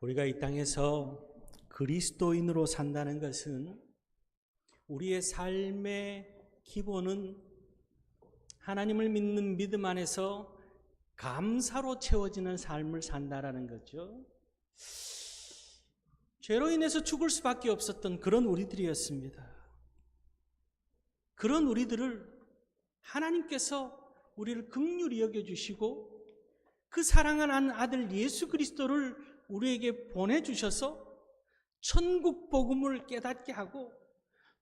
우리가 이 땅에서 그리스도인으로 산다는 것은 우리의 삶의 기본은 하나님을 믿는 믿음 안에서 감사로 채워지는 삶을 산다라는 거죠. 죄로 인해서 죽을 수밖에 없었던 그런 우리들이었습니다. 그런 우리들을 하나님께서 우리를 긍휼히 여겨주시고 그 사랑하는 아들 예수 그리스도를 우리에게 보내주셔서 천국 복음을 깨닫게 하고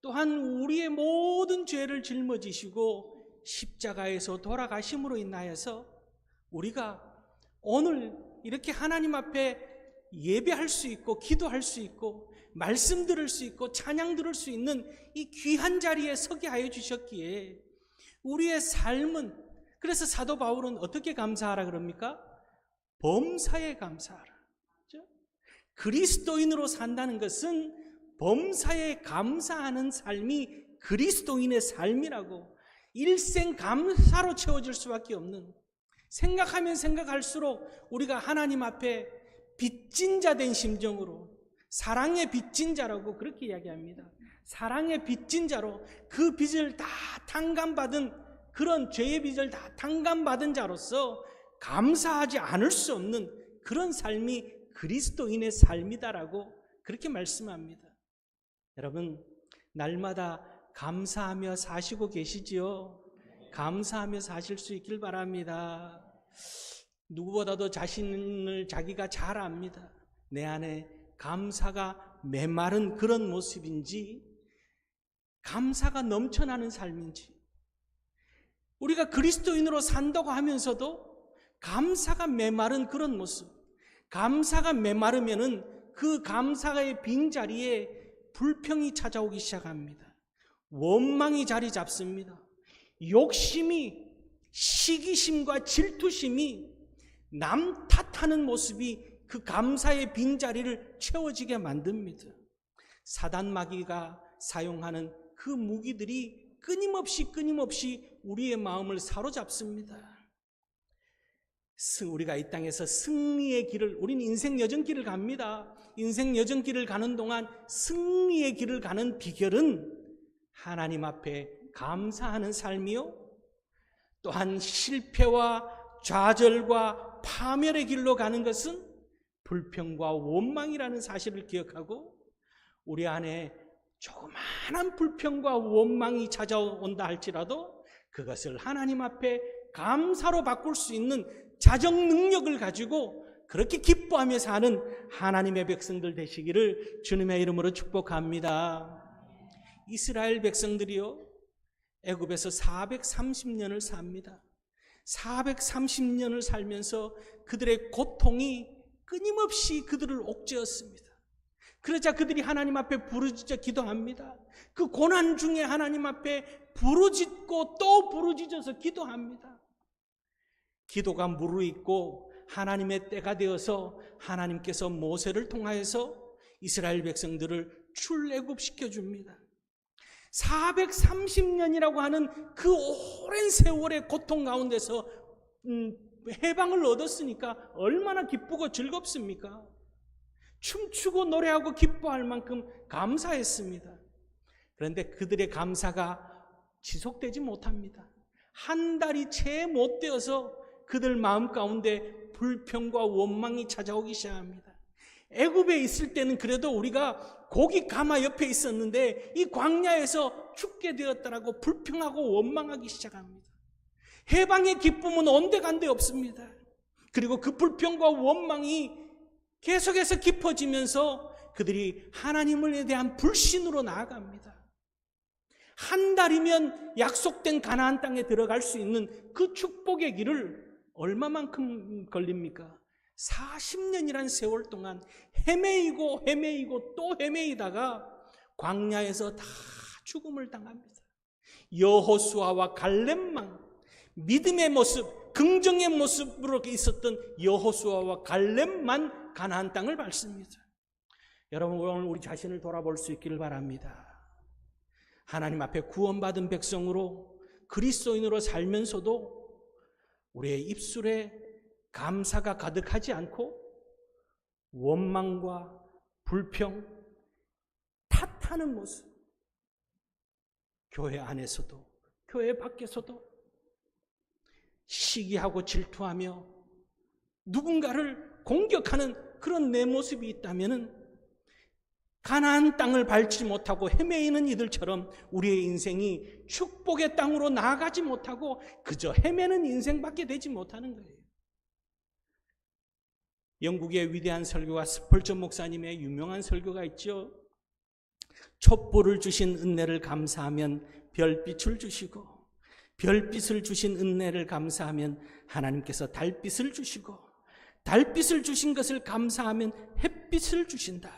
또한 우리의 모든 죄를 짊어지시고 십자가에서 돌아가심으로 인하여서 우리가 오늘 이렇게 하나님 앞에 예배할 수 있고 기도할 수 있고 말씀 들을 수 있고 찬양 들을 수 있는 이 귀한 자리에 서게 하여 주셨기에 우리의 삶은, 그래서 사도 바울은 어떻게 감사하라 그럽니까? 범사에 감사하라. 그렇죠? 그리스도인으로 산다는 것은 범사에 감사하는 삶이 그리스도인의 삶이라고, 일생 감사로 채워질 수밖에 없는, 생각하면 생각할수록 우리가 하나님 앞에 빚진 자 된 심정으로, 사랑의 빚진 자라고 그렇게 이야기합니다. 사랑의 빚진 자로 그 빚을 다 탕감받은, 그런 죄의 빚을 다 탕감받은 자로서 감사하지 않을 수 없는 그런 삶이 그리스도인의 삶이다라고 그렇게 말씀합니다. 여러분, 날마다 감사하며 사시고 계시지요? 감사하며 사실 수 있길 바랍니다. 누구보다도 자신을 자기가 잘 압니다. 내 안에 감사가 메마른 그런 모습인지, 감사가 넘쳐나는 삶인지, 우리가 그리스도인으로 산다고 하면서도 감사가 메마른 그런 모습, 감사가 메마르면은 그 감사의 빈자리에 불평이 찾아오기 시작합니다. 원망이 자리 잡습니다. 욕심이, 시기심과 질투심이 남 탓하는 모습이 그 감사의 빈자리를 채워지게 만듭니다. 사단 마귀가 사용하는 그 무기들이 끊임없이 우리의 마음을 사로잡습니다. 우리가 이 땅에서 승리의 길을, 우리는 인생 여정길을 갑니다. 인생 여정길을 가는 동안 승리의 길을 가는 비결은 하나님 앞에 감사하는 삶이요, 또한 실패와 좌절과 파멸의 길로 가는 것은 불평과 원망이라는 사실을 기억하고, 우리 안에 조그마한 불평과 원망이 찾아온다 할지라도 그것을 하나님 앞에 감사로 바꿀 수 있는 자정 능력을 가지고 그렇게 기뻐하며 사는 하나님의 백성들 되시기를 주님의 이름으로 축복합니다. 이스라엘 백성들이요, 애굽에서 430년을 삽니다. 430년을 살면서 그들의 고통이 끊임없이 그들을 옥죄었습니다. 그러자 그들이 하나님 앞에 부르짖어 기도합니다. 그 고난 중에 하나님 앞에 부르짖고 또 부르짖어서 기도합니다. 기도가 무르익고 하나님의 때가 되어서 하나님께서 모세를 통하여서 이스라엘 백성들을 출애굽시켜 줍니다. 430년이라고 하는 그 오랜 세월의 고통 가운데서 해방을 얻었으니까 얼마나 기쁘고 즐겁습니까? 춤추고 노래하고 기뻐할 만큼 감사했습니다. 그런데 그들의 감사가 지속되지 못합니다. 한 달이 채 못 되어서 그들 마음 가운데 불평과 원망이 찾아오기 시작합니다. 애굽에 있을 때는 그래도 우리가 고기 가마 옆에 있었는데 이 광야에서 죽게 되었다라고 불평하고 원망하기 시작합니다. 해방의 기쁨은 온데간데 없습니다. 그리고 그 불평과 원망이 계속해서 깊어지면서 그들이 하나님에 대한 불신으로 나아갑니다. 한 달이면 약속된 가나안 땅에 들어갈 수 있는 그 축복의 길을 얼마만큼 걸립니까? 40년이라는 세월 동안 헤매이고 또 헤매이다가 광야에서 다 죽음을 당합니다. 여호수아와 갈렙만, 믿음의 모습, 긍정의 모습으로 있었던 여호수아와 갈렙만 가나안 땅을 밟습니다. 여러분, 오늘 우리 자신을 돌아볼 수 있기를 바랍니다. 하나님 앞에 구원받은 백성으로 그리스도인으로 살면서도 우리의 입술에 감사가 가득하지 않고 원망과 불평, 탓하는 모습, 교회 안에서도 교회 밖에서도 시기하고 질투하며 누군가를 공격하는 그런 내 모습이 있다면 가나안 땅을 밟지 못하고 헤매이는 이들처럼 우리의 인생이 축복의 땅으로 나아가지 못하고 그저 헤매는 인생밖에 되지 못하는 거예요. 영국의 위대한 설교가 스펄전 목사님의 유명한 설교가 있죠. 촛불을 주신 은혜를 감사하면 별빛을 주시고, 별빛을 주신 은혜를 감사하면 하나님께서 달빛을 주시고, 달빛을 주신 것을 감사하면 햇빛을 주신다.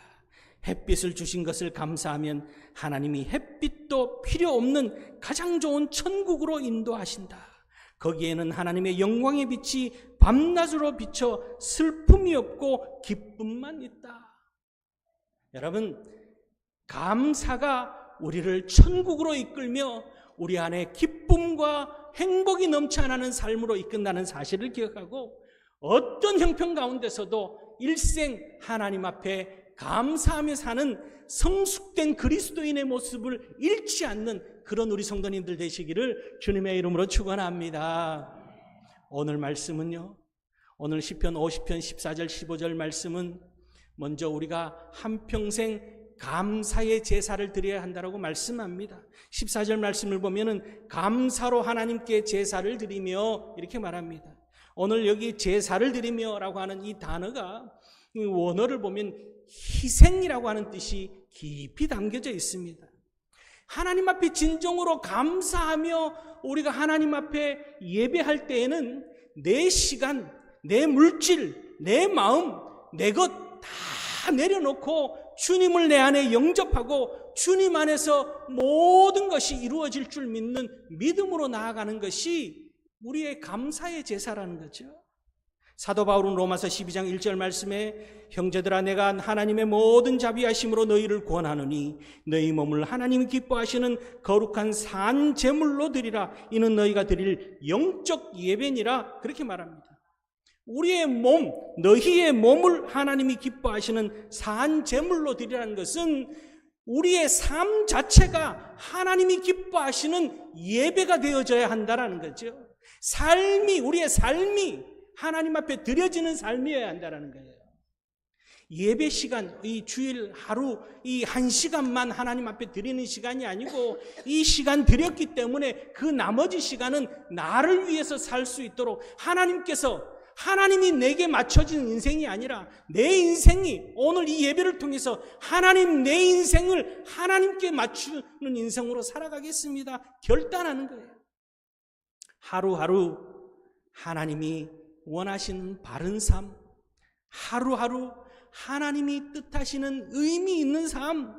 햇빛을 주신 것을 감사하면 하나님이 햇빛도 필요 없는 가장 좋은 천국으로 인도하신다. 거기에는 하나님의 영광의 빛이 밤낮으로 비쳐 슬픔이 없고 기쁨만 있다. 여러분, 감사가 우리를 천국으로 이끌며 우리 안에 기쁨과 행복이 넘쳐나는 삶으로 이끈다는 사실을 기억하고, 어떤 형편 가운데서도 일생 하나님 앞에 감사하며 사는 성숙된 그리스도인의 모습을 잃지 않는 그런 우리 성도님들 되시기를 주님의 이름으로 축원합니다. 오늘 말씀은요, 오늘 시편 50편 14절 15절 말씀은 먼저 우리가 한평생 감사의 제사를 드려야 한다고 말씀합니다. 14절 말씀을 보면은 감사로 하나님께 제사를 드리며 이렇게 말합니다. 오늘 여기 제사를 드리며라고 하는 이 단어가 원어를 보면 희생이라고 하는 뜻이 깊이 담겨져 있습니다. 하나님 앞에 진정으로 감사하며 우리가 하나님 앞에 예배할 때에는 내 시간, 내 물질, 내 마음, 내 것 다 내려놓고 주님을 내 안에 영접하고 주님 안에서 모든 것이 이루어질 줄 믿는 믿음으로 나아가는 것이 우리의 감사의 제사라는 거죠. 사도 바울은 로마서 12장 1절 말씀에 형제들아 내가 하나님의 모든 자비하심으로 너희를 권하노니 너희 몸을 하나님이 기뻐하시는 거룩한 산 제물로 드리라. 이는 너희가 드릴 영적 예배니라. 그렇게 말합니다. 우리의 몸, 너희의 몸을 하나님이 기뻐하시는 산 제물로 드리라는 것은 우리의 삶 자체가 하나님이 기뻐하시는 예배가 되어져야 한다는 거죠. 우리의 삶이 하나님 앞에 드려지는 삶이어야 한다는 거예요. 예배 시간, 이 주일 하루 이 1시간만 하나님 앞에 드리는 시간이 아니고 이 시간 드렸기 때문에 그 나머지 시간은 나를 위해서 살 수 있도록 하나님이 내게 맞춰진 인생이 아니라 내 인생이 오늘 이 예배를 통해서 하나님 내 인생을 하나님께 맞추는 인생으로 살아가겠습니다. 결단하는 거예요. 하루하루 하나님이 원하시는 바른 삶, 하루하루 하나님이 뜻하시는 의미 있는 삶,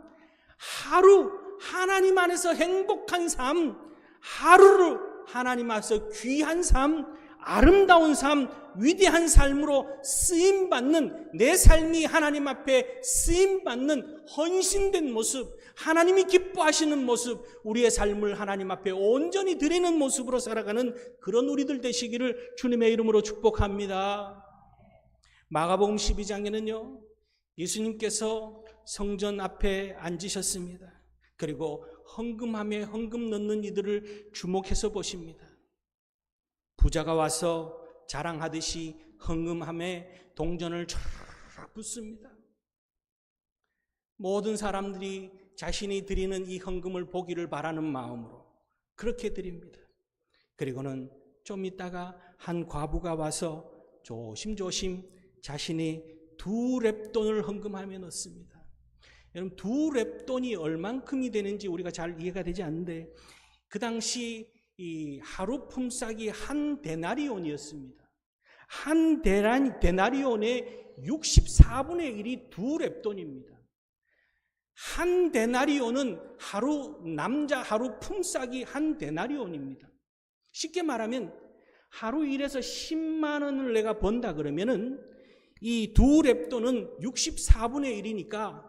하루 하나님 안에서 행복한 삶, 하루를 하나님 앞에서 귀한 삶, 아름다운 삶, 위대한 삶으로 쓰임받는 내 삶이 하나님 앞에 쓰임받는 헌신된 모습, 하나님이 기뻐하시는 모습, 우리의 삶을 하나님 앞에 온전히 드리는 모습으로 살아가는 그런 우리들 되시기를 주님의 이름으로 축복합니다. 마가복음 12장에는요 예수님께서 성전 앞에 앉으셨습니다. 그리고 헌금함에 헌금 넣는 이들을 주목해서 보십니다. 부자가 와서 자랑하듯이 헌금함에 동전을 쫙 붓습니다. 모든 사람들이 자신이 드리는 이 헌금을 보기를 바라는 마음으로 그렇게 드립니다. 그리고는 좀 있다가 한 과부가 와서 조심조심 자신이 2렙돈을 헌금함에 넣습니다. 여러분 2렙돈이 얼만큼이 되는지 우리가 잘 이해가 되지 않는데 그 당시 이 하루 품삯이 한 데나리온이었습니다. 한 데나리온의 64분의 1이 2렙돈입니다. 한 데나리온은 남자 하루 품삯이 한 데나리온입니다. 쉽게 말하면 하루 일해서 10만 원을 내가 번다 그러면은 이 2렙돈은 64분의 1이니까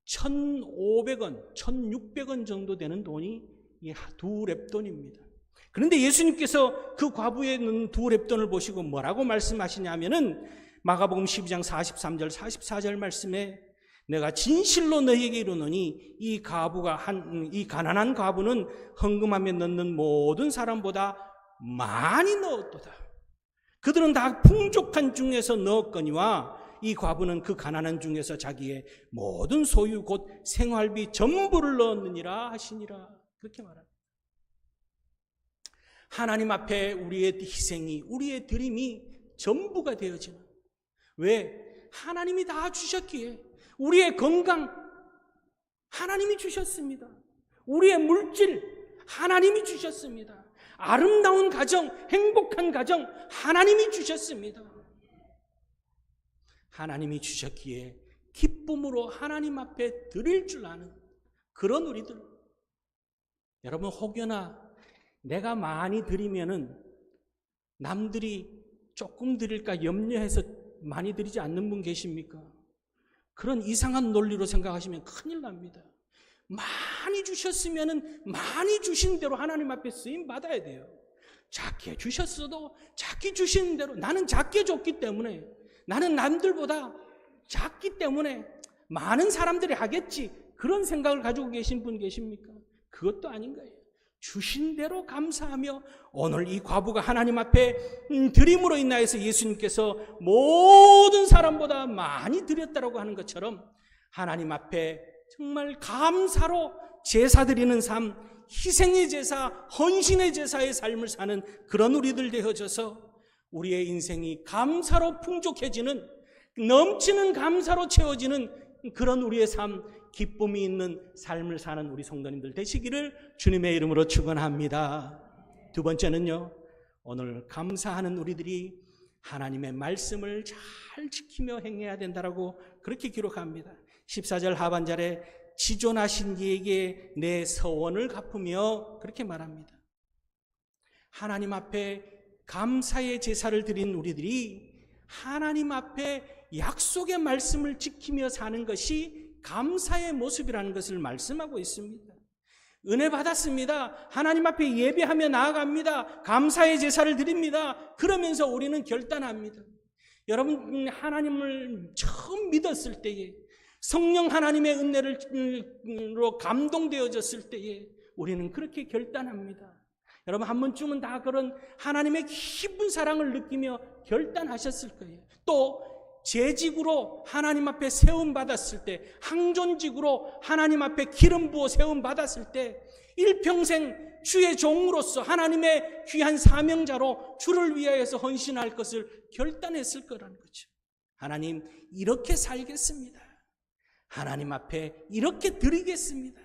1,500원, 1,600원 정도 되는 돈이 이 2렙돈입니다. 그런데 예수님께서 그 과부에 있는 2렙돈을 보시고 뭐라고 말씀하시냐면은 마가복음 12장 43절 44절 말씀에 내가 진실로 너희에게 이르노니 이 가난한 과부는 헌금하며 넣는 모든 사람보다 많이 넣었도다. 그들은 다 풍족한 중에서 넣었거니와 이 과부는 그 가난한 중에서 자기의 모든 소유 곧 생활비 전부를 넣었느니라 하시니라. 그렇게 말합니다. 하나님 앞에 우리의 희생이, 우리의 드림이 전부가 되어지는, 왜? 하나님이 다 주셨기에. 우리의 건강 하나님이 주셨습니다. 우리의 물질 하나님이 주셨습니다. 아름다운 가정, 행복한 가정 하나님이 주셨습니다. 하나님이 주셨기에 기쁨으로 하나님 앞에 드릴 줄 아는 그런 우리들. 여러분, 혹여나 내가 많이 드리면은 남들이 조금 드릴까 염려해서 많이 드리지 않는 분 계십니까? 그런 이상한 논리로 생각하시면 큰일 납니다. 많이 주셨으면은 많이 주신 대로 하나님 앞에 쓰임 받아야 돼요. 작게 주셨어도 작게 주시는 대로, 나는 작게 줬기 때문에, 나는 남들보다 작기 때문에 많은 사람들이 하겠지, 그런 생각을 가지고 계신 분 계십니까? 그것도 아닌 거예요. 주신 대로 감사하며 오늘 이 과부가 하나님 앞에 드림으로 인하여서 예수님께서 모든 사람보다 많이 드렸다라고 하는 것처럼 하나님 앞에 정말 감사로 제사 드리는 삶, 희생의 제사, 헌신의 제사의 삶을 사는 그런 우리들 되어져서 우리의 인생이 감사로 풍족해지는, 넘치는 감사로 채워지는 그런 우리의 삶, 기쁨이 있는 삶을 사는 우리 성도님들 되시기를 주님의 이름으로 축원합니다. 두 번째는요, 오늘 감사하는 우리들이 하나님의 말씀을 잘 지키며 행해야 된다라고 그렇게 기록합니다. 14절 하반절에 지존하신 이에게 내 서원을 갚으며 그렇게 말합니다. 하나님 앞에 감사의 제사를 드린 우리들이 하나님 앞에 약속의 말씀을 지키며 사는 것이 감사의 모습이라는 것을 말씀하고 있습니다. 은혜 받았습니다. 하나님 앞에 예배하며 나아갑니다. 감사의 제사를 드립니다. 그러면서 우리는 결단합니다. 여러분, 하나님을 처음 믿었을 때에, 성령 하나님의 은혜로 감동되어졌을 때에 우리는 그렇게 결단합니다. 여러분, 한 번쯤은 다 그런 하나님의 깊은 사랑을 느끼며 결단하셨을 거예요. 또 재직으로 하나님 앞에 세움받았을 때, 항존직으로 하나님 앞에 기름 부어 세움받았을 때 일평생 주의 종으로서 하나님의 귀한 사명자로 주를 위하여서 헌신할 것을 결단했을 거라는 거죠. 하나님, 이렇게 살겠습니다. 하나님 앞에 이렇게 드리겠습니다.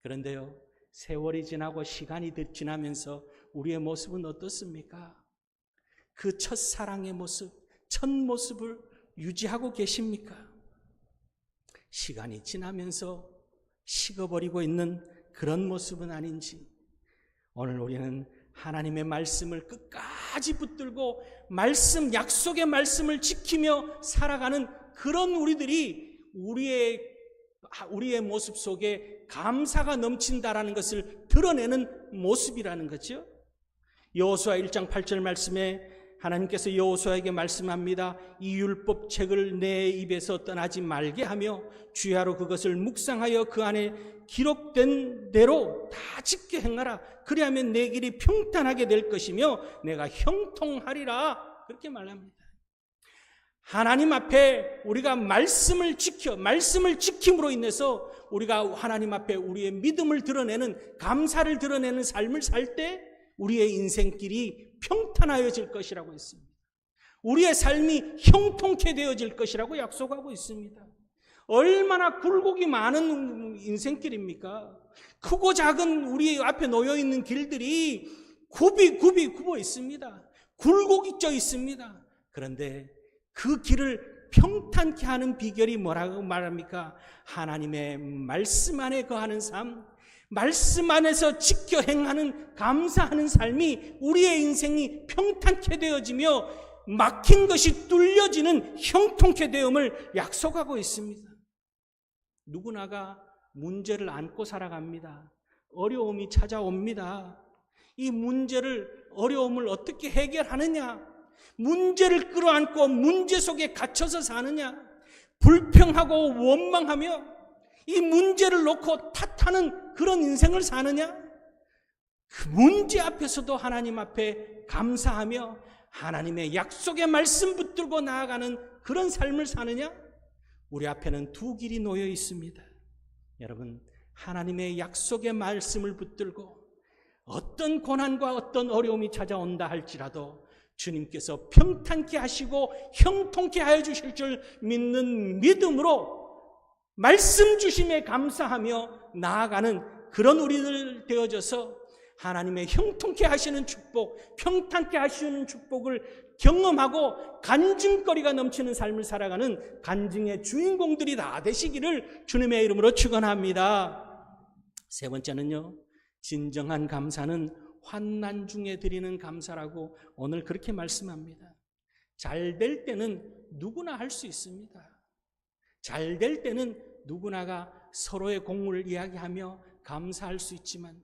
그런데요, 세월이 지나고 시간이 지나면서 우리의 모습은 어떻습니까? 그 첫사랑의 모습, 첫 모습을 유지하고 계십니까? 시간이 지나면서 식어버리고 있는 그런 모습은 아닌지, 오늘 우리는 하나님의 말씀을 끝까지 붙들고 말씀, 약속의 말씀을 지키며 살아가는 그런 우리들이 우리의 모습 속에 감사가 넘친다라는 것을 드러내는 모습이라는 거죠. 여호수아 1장 8절 말씀에 하나님께서 여호수아에게 말씀합니다. 이 율법 책을 내 입에서 떠나지 말게 하며 주야로 그것을 묵상하여 그 안에 기록된 대로 다 지켜 행하라. 그리하면 내 길이 평탄하게 될 것이며 내가 형통하리라. 그렇게 말합니다. 하나님 앞에 우리가 말씀을 지킴으로 인해서 우리가 하나님 앞에 우리의 믿음을 드러내는, 감사를 드러내는 삶을 살 때 우리의 인생길이 평탄하여질 것이라고 했습니다. 우리의 삶이 형통케 되어질 것이라고 약속하고 있습니다. 얼마나 굴곡이 많은 인생길입니까? 크고 작은 우리 앞에 놓여있는 길들이 굽어 있습니다. 굴곡이 쪄 있습니다. 그런데 그 길을 평탄케 하는 비결이 뭐라고 말합니까? 하나님의 말씀 안에 거하는 삶, 말씀 안에서 지켜 행하는 감사하는 삶이 우리의 인생이 평탄케 되어지며 막힌 것이 뚫려지는 형통케 되음을 약속하고 있습니다. 누구나가 문제를 안고 살아갑니다. 어려움이 찾아옵니다. 이 문제를, 어려움을 어떻게 해결하느냐? 문제를 끌어안고 문제 속에 갇혀서 사느냐? 불평하고 원망하며 이 문제를 놓고 탓하는 그런 인생을 사느냐? 그 문제 앞에서도 하나님 앞에 감사하며 하나님의 약속의 말씀 붙들고 나아가는 그런 삶을 사느냐? 우리 앞에는 두 길이 놓여 있습니다. 여러분, 하나님의 약속의 말씀을 붙들고 어떤 고난과 어떤 어려움이 찾아온다 할지라도 주님께서 평탄케 하시고 형통케 하여 주실 줄 믿는 믿음으로 말씀 주심에 감사하며 나아가는 그런 우리들 되어져서 하나님의 형통케 하시는 축복, 평탄케 하시는 축복을 경험하고 간증거리가 넘치는 삶을 살아가는 간증의 주인공들이 다 되시기를 주님의 이름으로 축원합니다. 세 번째는요, 진정한 감사는 환난 중에 드리는 감사라고 오늘 그렇게 말씀합니다. 잘 될 때는 누구나 할 수 있습니다. 잘 될 때는 누구나가 서로의 공을 이야기하며 감사할 수 있지만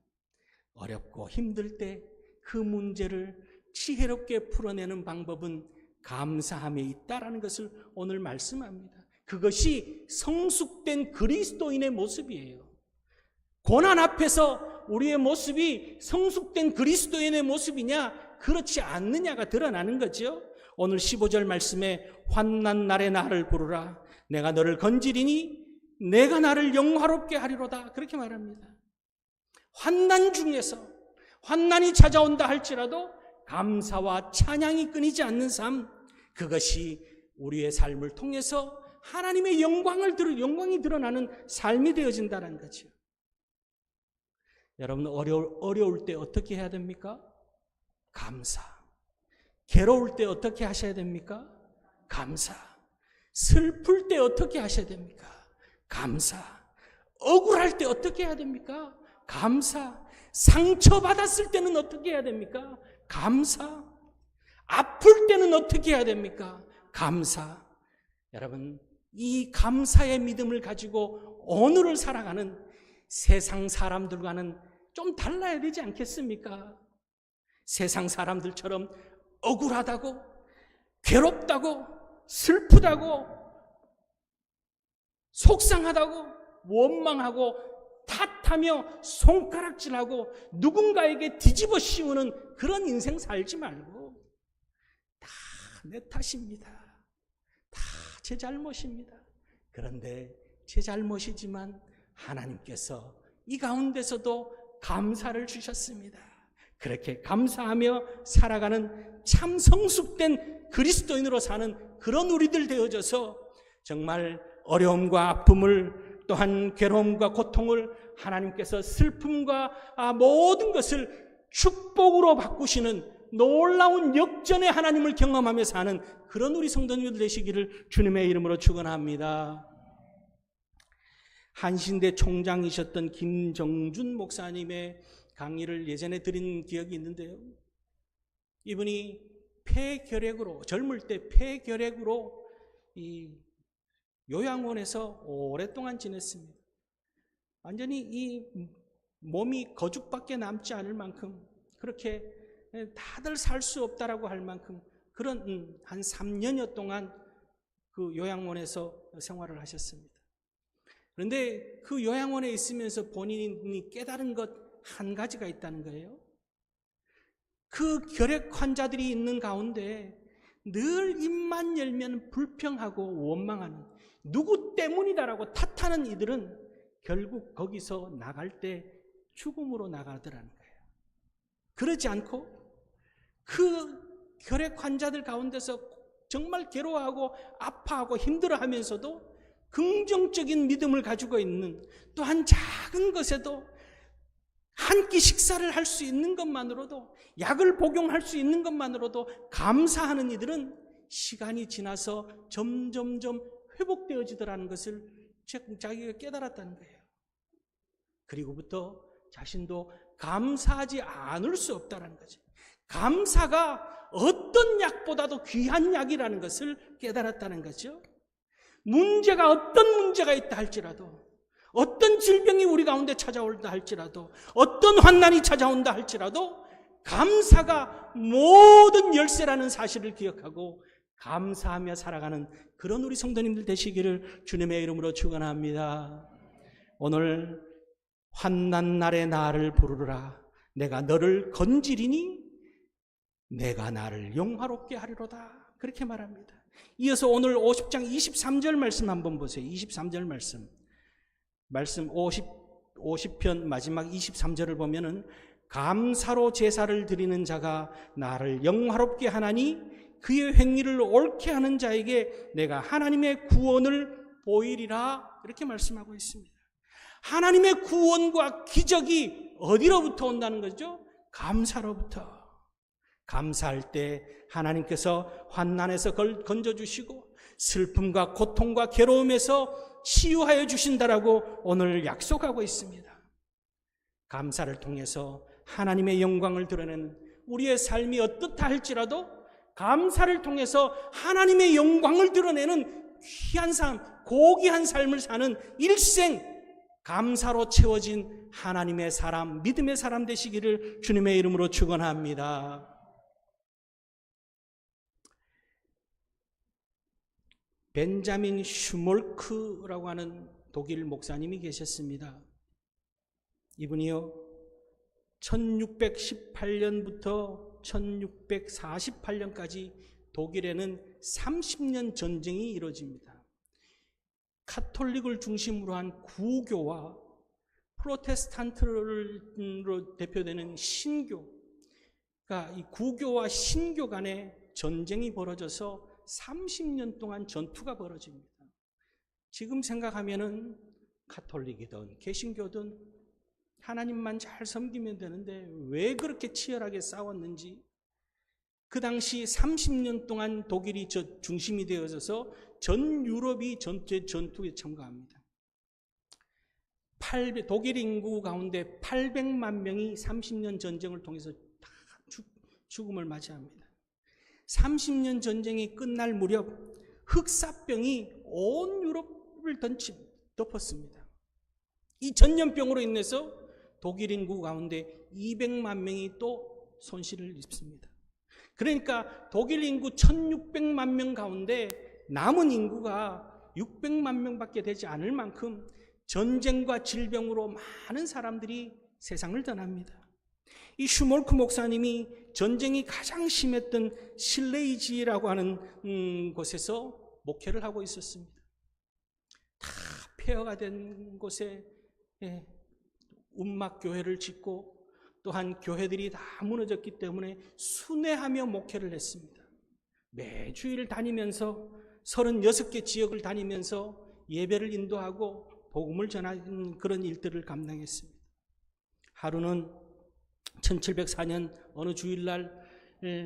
어렵고 힘들 때 그 문제를 지혜롭게 풀어내는 방법은 감사함에 있다라는 것을 오늘 말씀합니다. 그것이 성숙된 그리스도인의 모습이에요. 고난 앞에서 우리의 모습이 성숙된 그리스도인의 모습이냐 그렇지 않느냐가 드러나는 거죠. 오늘 15절 말씀에 환난 날에 나를 부르라 내가 너를 건지리니 내가 나를 영화롭게 하리로다 그렇게 말합니다. 환난 중에서 환난이 찾아온다 할지라도 감사와 찬양이 끊이지 않는 삶, 그것이 우리의 삶을 통해서 하나님의 영광이 드러나는 삶이 되어진다는 거죠. 여러분, 어려울 때 어떻게 해야 됩니까? 감사. 괴로울 때 어떻게 하셔야 됩니까? 감사. 슬플 때 어떻게 하셔야 됩니까? 감사. 억울할 때 어떻게 해야 됩니까? 감사. 상처받았을 때는 어떻게 해야 됩니까? 감사. 아플 때는 어떻게 해야 됩니까? 감사. 여러분, 이 감사의 믿음을 가지고 오늘을 살아가는 세상 사람들과는 좀 달라야 되지 않겠습니까? 세상 사람들처럼 억울하다고, 괴롭다고, 슬프다고, 속상하다고, 원망하고, 탓하며 손가락질하고 누군가에게 뒤집어 씌우는 그런 인생 살지 말고 다 내 탓입니다. 다 제 잘못입니다. 그런데 제 잘못이지만 하나님께서 이 가운데서도 감사를 주셨습니다. 그렇게 감사하며 살아가는 참 성숙된 그리스도인으로 사는 그런 우리들 되어져서 정말 어려움과 아픔을 또한 괴로움과 고통을 하나님께서 슬픔과 모든 것을 축복으로 바꾸시는 놀라운 역전의 하나님을 경험하며 사는 그런 우리 성도님들 되시기를 주님의 이름으로 축원합니다. 한신대 총장이셨던 김정준 목사님의 강의를 예전에 드린 기억이 있는데요. 이분이 폐결핵으로 젊을 때 폐결핵으로 이 요양원에서 오랫동안 지냈습니다. 완전히 이 몸이 거죽밖에 남지 않을 만큼 그렇게 다들 살 수 없다라고 할 만큼 그런 한 3년여 동안 그 요양원에서 생활을 하셨습니다. 그런데 그 요양원에 있으면서 본인이 깨달은 것 한 가지가 있다는 거예요. 그 결핵 환자들이 있는 가운데 늘 입만 열면 불평하고 원망하는 누구 때문이다라고 탓하는 이들은 결국 거기서 나갈 때 죽음으로 나가더라는 거예요. 그러지 않고 그 결핵 환자들 가운데서 정말 괴로워하고 아파하고 힘들어하면서도 긍정적인 믿음을 가지고 있는 또한 작은 것에도 한 끼 식사를 할 수 있는 것만으로도 약을 복용할 수 있는 것만으로도 감사하는 이들은 시간이 지나서 점점점 회복되어지더라는 것을 자기가 깨달았다는 거예요. 그리고부터 자신도 감사하지 않을 수 없다는 거죠. 감사가 어떤 약보다도 귀한 약이라는 것을 깨달았다는 거죠. 문제가 어떤 문제가 있다 할지라도 어떤 질병이 우리 가운데 찾아온다 할지라도 어떤 환난이 찾아온다 할지라도 감사가 모든 열쇠라는 사실을 기억하고 감사하며 살아가는 그런 우리 성도님들 되시기를 주님의 이름으로 축원합니다. 오늘 환난 날에 나를 부르라. 내가 너를 건지리니 내가 나를 영화롭게 하리로다. 그렇게 말합니다. 이어서 오늘 50장 23절 말씀 한번 보세요. 23절 말씀 50편 마지막 23절을 보면은 감사로 제사를 드리는 자가 나를 영화롭게 하나니 그의 행위를 옳게 하는 자에게 내가 하나님의 구원을 보이리라. 이렇게 말씀하고 있습니다. 하나님의 구원과 기적이 어디로부터 온다는 거죠? 감사로부터. 감사할 때 하나님께서 환난에서 건져주시고 슬픔과 고통과 괴로움에서 치유하여 주신다라고 오늘 약속하고 있습니다. 감사를 통해서 하나님의 영광을 드러내는 우리의 삶이 어떻다 할지라도 감사를 통해서 하나님의 영광을 드러내는 귀한 삶, 고귀한 삶을 사는 일생 감사로 채워진 하나님의 사람, 믿음의 사람 되시기를 주님의 이름으로 축원합니다. 벤자민 슈몰크라고 하는 독일 목사님이 계셨습니다. 이분이요 1618년부터 1648년까지 독일에는 30년 전쟁이 이루어집니다. 카톨릭을 중심으로 한 구교와 프로테스탄트로 대표되는 신교, 그러니까 이 구교와 신교 간의 전쟁이 벌어져서 30년 동안 전투가 벌어집니다. 지금 생각하면은 카톨릭이든 개신교든 하나님만 잘 섬기면 되는데 왜 그렇게 치열하게 싸웠는지, 그 당시 30년 동안 독일이 중심이 되어져서 전 유럽이 전투에 참가합니다. 독일 인구 가운데 800만 명이 30년 전쟁을 통해서 다 죽음을 맞이합니다. 30년 전쟁이 끝날 무렵 흑사병이 온 유럽을 덮었습니다. 이 전염병으로 인해서 독일 인구 가운데 200만 명이 또 손실을 입습니다. 그러니까 독일 인구 1600만 명 가운데 남은 인구가 600만 명밖에 되지 않을 만큼 전쟁과 질병으로 많은 사람들이 세상을 떠납니다. 이 슈몰크 목사님이 전쟁이 가장 심했던 실레이지라고 하는 곳에서 목회를 하고 있었습니다. 다 폐허가 된 곳에 운막교회를 짓고 또한 교회들이 다 무너졌기 때문에 순회하며 목회를 했습니다. 매주일 다니면서 36개 지역을 다니면서 예배를 인도하고 복음을 전하는 그런 일들을 감당했습니다. 하루는 1704년 어느 주일날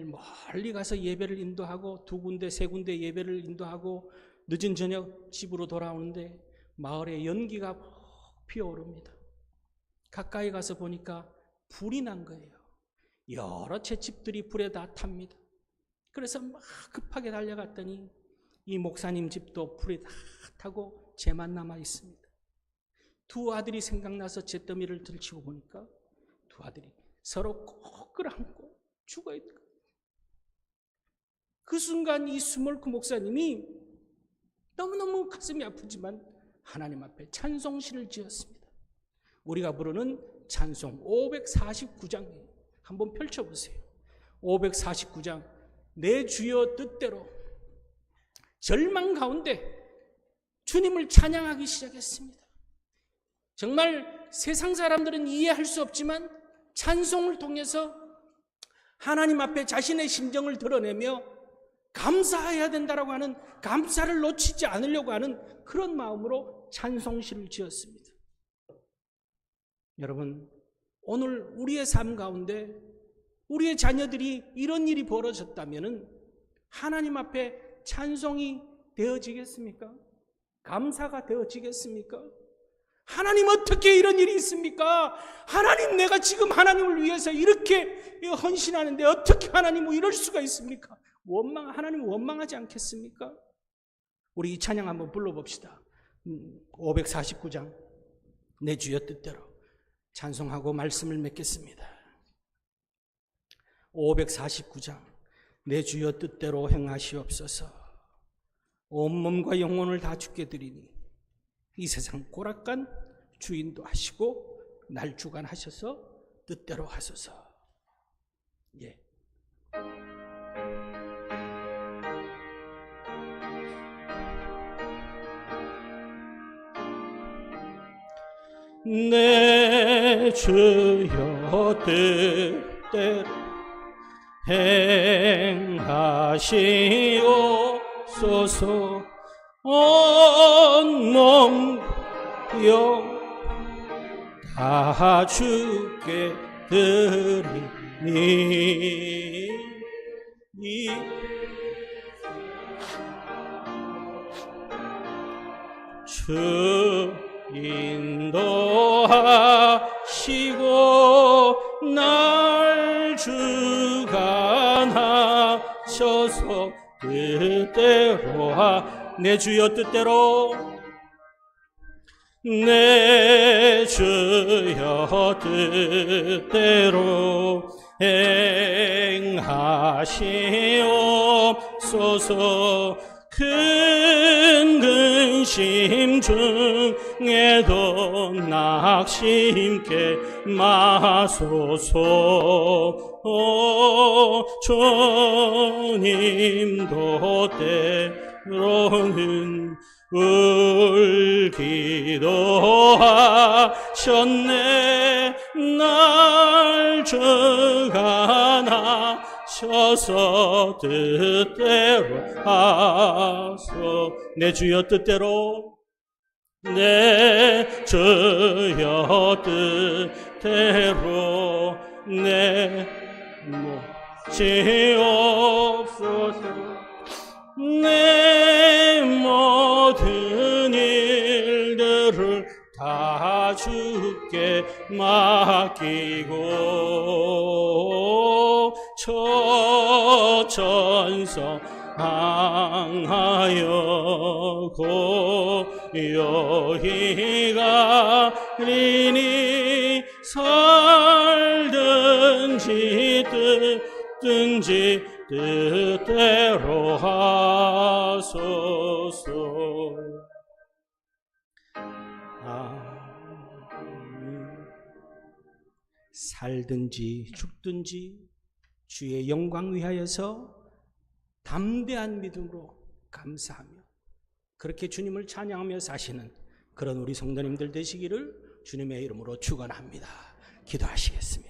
멀리 가서 예배를 인도하고 2군데 3군데 예배를 인도하고 늦은 저녁 집으로 돌아오는데 마을에 연기가 피어오릅니다. 가까이 가서 보니까 불이 난 거예요. 여러 채 집들이 불에 다 탑니다. 그래서 막 급하게 달려갔더니 이 목사님 집도 불에 다 타고 재만 남아 있습니다. 두 아들이 생각나서 잿더미를 들치고 보니까 두 아들이 서로 꼭 끌어안고 죽어 있는 거예요. 그 순간 이 슈몰크 목사님이 너무너무 가슴이 아프지만 하나님 앞에 찬송시를 지었습니다. 우리가 부르는 찬송 549장 한번 펼쳐보세요. 549장 내 주여 뜻대로 절망 가운데 주님을 찬양하기 시작했습니다. 정말 세상 사람들은 이해할 수 없지만 찬송을 통해서 하나님 앞에 자신의 심정을 드러내며 감사해야 된다라고 하는, 감사를 놓치지 않으려고 하는 그런 마음으로 찬송시를 지었습니다. 여러분, 오늘 우리의 삶 가운데 우리의 자녀들이 이런 일이 벌어졌다면 하나님 앞에 찬송이 되어지겠습니까? 감사가 되어지겠습니까? 하나님, 어떻게 이런 일이 있습니까? 하나님, 내가 지금 하나님을 위해서 이렇게 헌신하는데 어떻게 하나님 이럴 수가 있습니까? 하나님 원망하지 않겠습니까? 우리 이 찬양 한번 불러봅시다. 549장 내 주여 뜻대로 찬송하고 말씀을 맺겠습니다. 549장 내 주여 뜻대로 행하시옵소서. 온몸과 영혼을 다 주께 드리니 이 세상 고락간 주인도 하시고 날 주관하셔서 뜻대로 하소서. 예. 내 주여 뜻대로 행하시옵소서. 온몸 영 다 주께 드리니 주 인도하시고 날 주관하셔서 뜻대로 내 주여 뜻대로 내 주여 뜻대로 행하시옵소서. 큰 근심 중에도 낙심케 마소서. 주님도 때로는 울기도 하셨네. 날 주관하셔서 뜻대로 하소. 내 주여 뜻대로 내 주여 뜻대로 내모시옵소서. 내 모든 일들을 다 주께 맡기고 처천성 항하여 고요히 가리니 살든지 뜻든지 뜻대로 하소서. 살든지 죽든지 주의 영광 위하여서 담대한 믿음으로 감사하며 그렇게 주님을 찬양하며 사시는 그런 우리 성도님들 되시기를 주님의 이름으로 축원합니다. 기도하시겠습니다.